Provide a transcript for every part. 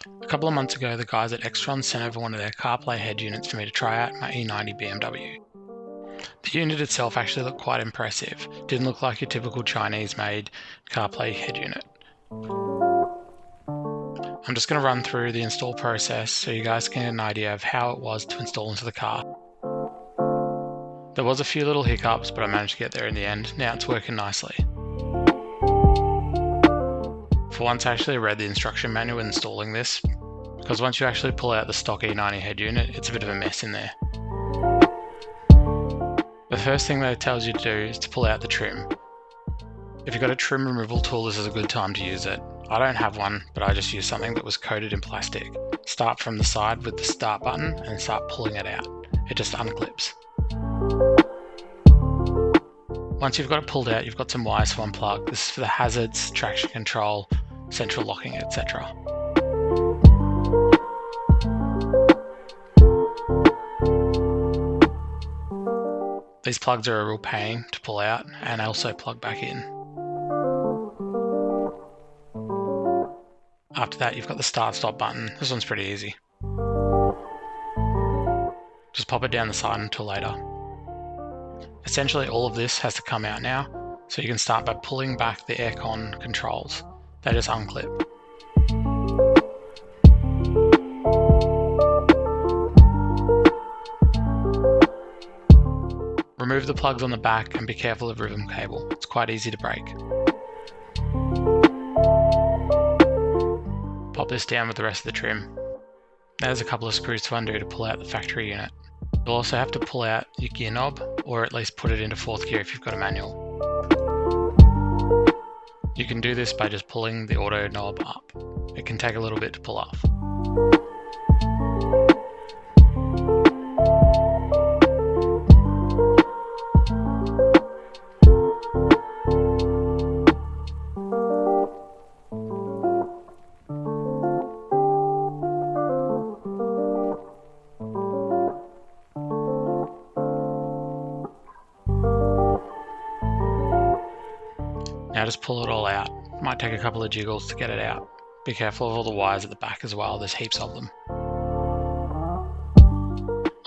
A couple of months ago, the guys at Xtrons sent over one of their Carplay head units for me to try out my E90 BMW. The unit itself actually looked quite impressive. Didn't look like your typical Chinese-made Carplay head unit. I'm just going to run through the install process so you guys can get an idea of how it was to install into the car. There was a few little hiccups, but I managed to get there in the end. Now it's working nicely. For once, I actually read the instruction manual when installing this, because once you actually pull out the stock E90 head unit, it's a bit of a mess in there. The first thing that it tells you to do is to pull out the trim. If you've got a trim removal tool, this is a good time to use it. I don't have one, but I just used something that was coated in plastic. Start from the side with the start button and start pulling it out. It just unclips. Once you've got it pulled out, you've got some wires to unplug. This is for the hazards, traction control, central locking, etc. These plugs are a real pain to pull out and also plug back in. After that, you've got the start-stop button. This one's pretty easy. Just pop it down the side until later. Essentially, all of this has to come out now, so you can start by pulling back the aircon controls. They just unclip. Remove the plugs on the back and be careful of ribbon cable. It's quite easy to break. Pop this down with the rest of the trim. There's a couple of screws to undo to pull out the factory unit. You'll also have to pull out your gear knob, or at least put it into 4th gear if you've got a manual. You can do this by just pulling the auto knob up. It can take a little bit to pull off. Now just pull it all out. It might take a couple of jiggles to get it out. Be careful of all the wires at the back as well, there's heaps of them.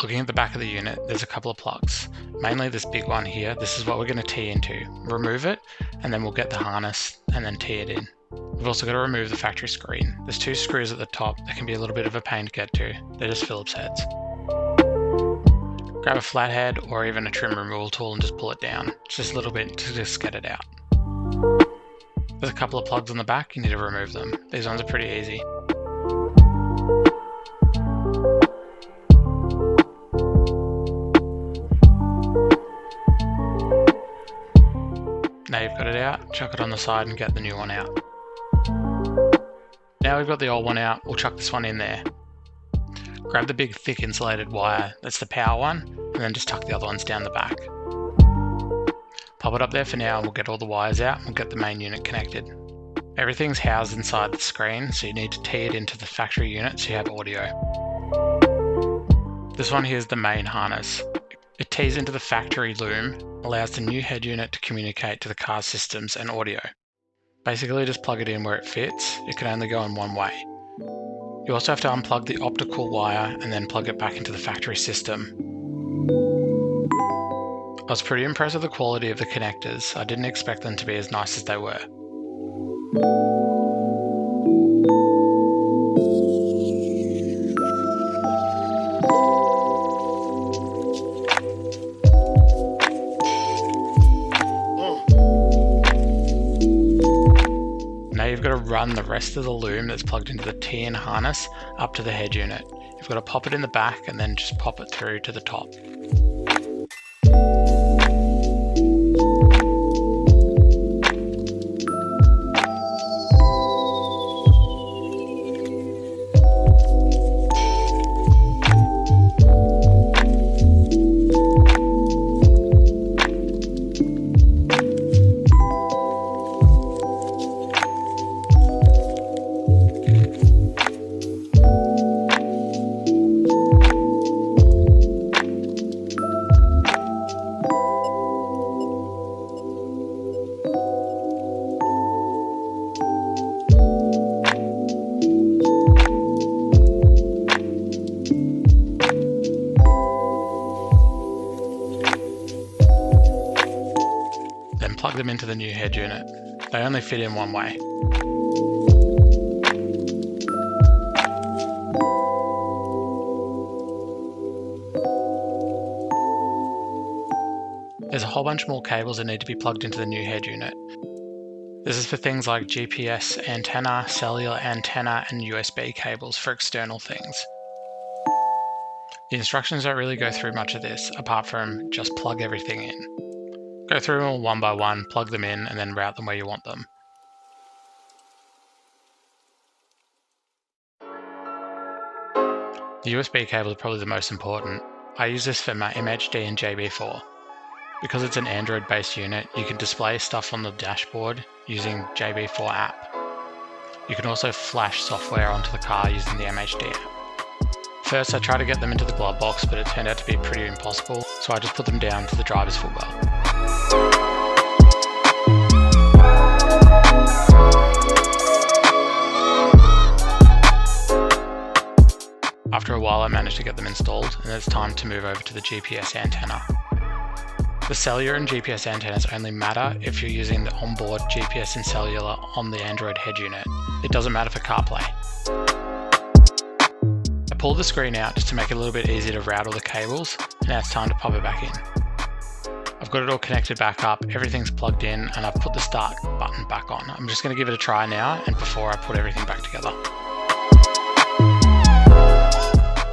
Looking at the back of the unit, there's a couple of plugs. Mainly this big one here, this is what we're going to tee into. Remove it, and then we'll get the harness and then tee it in. We've also got to remove the factory screen. There's 2 screws at the top that can be a little bit of a pain to get to. They're just Phillips heads. Grab a flathead or even a trim removal tool and just pull it down. It's just a little bit to just get it out. There's a couple of plugs on the back, you need to remove them. These ones are pretty easy. Now you've got it out, chuck it on the side and get the new one out. Now we've got the old one out, we'll chuck this one in there. Grab the big thick insulated wire, that's the power one, and then just tuck the other ones down the back. Pop it up there for now and we'll get all the wires out and we'll get the main unit connected. Everything's housed inside the screen, so you need to tee it into the factory unit so you have audio. This one here is the main harness. It tees into the factory loom, allows the new head unit to communicate to the car's systems and audio. Basically just plug it in where it fits, it can only go in one way. You also have to unplug the optical wire and then plug it back into the factory system. I was pretty impressed with the quality of the connectors. I didn't expect them to be as nice as they were. Now you've got to run the rest of the loom that's plugged into the T-in harness up to the head unit. You've got to pop it in the back and then just pop it through to the top. into the new head unit. They only fit in one way. There's a whole bunch more cables that need to be plugged into the new head unit. This is for things like GPS antenna, cellular antenna, and USB cables for external things. The instructions don't really go through much of this, apart from just plug everything in. Go through them all one by one, plug them in, and then route them where you want them. The USB cable is probably the most important. I use this for my MHD and JB4. Because it's an Android-based unit, you can display stuff on the dashboard using JB4 app. You can also flash software onto the car using the MHD app. First, I tried to get them into the glove box, but it turned out to be pretty impossible, so I just put them down to the driver's footwell. After a while, I managed to get them installed, and it's time to move over to the GPS antenna. The cellular and GPS antennas only matter if you're using the onboard GPS and cellular on the Android head unit. It doesn't matter for Carplay. I pulled the screen out just to make it a little bit easier to route all the cables, and now it's time to pop it back in. I've got it all connected back up, everything's plugged in, and I've put the start button back on. I'm just going to give it a try now and before I put everything back together.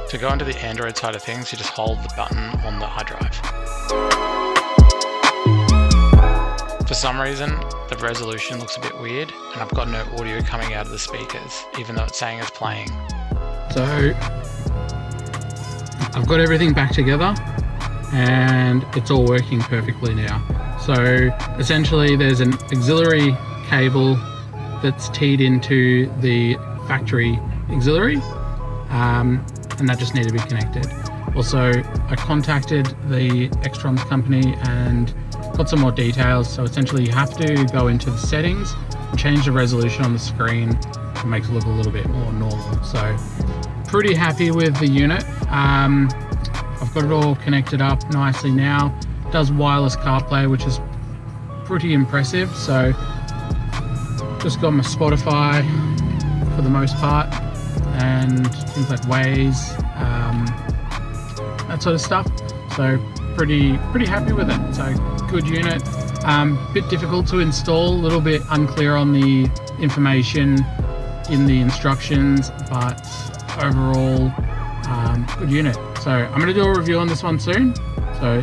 To go into the Android side of things, you just hold the button on the hard drive. For some reason, the resolution looks a bit weird, and I've got no audio coming out of the speakers, even though it's saying it's playing. So, I've got everything back together, and it's all working perfectly now. So, essentially there's an auxiliary cable that's teed into the factory auxiliary, and that just needed to be connected. Also, I contacted the Xtrons company and got some more details. So essentially you have to go into the settings and change the resolution on the screen to make it look a little bit more normal. So pretty happy with the unit. I've got it all connected up nicely now. It does wireless CarPlay, which is pretty impressive. So just got my Spotify for the most part, and things like Waze, that sort of stuff. So pretty happy with it. So good unit. Bit difficult to install, a little bit unclear on the information in the instructions, but overall good unit. So I'm going to do a review on this one soon. So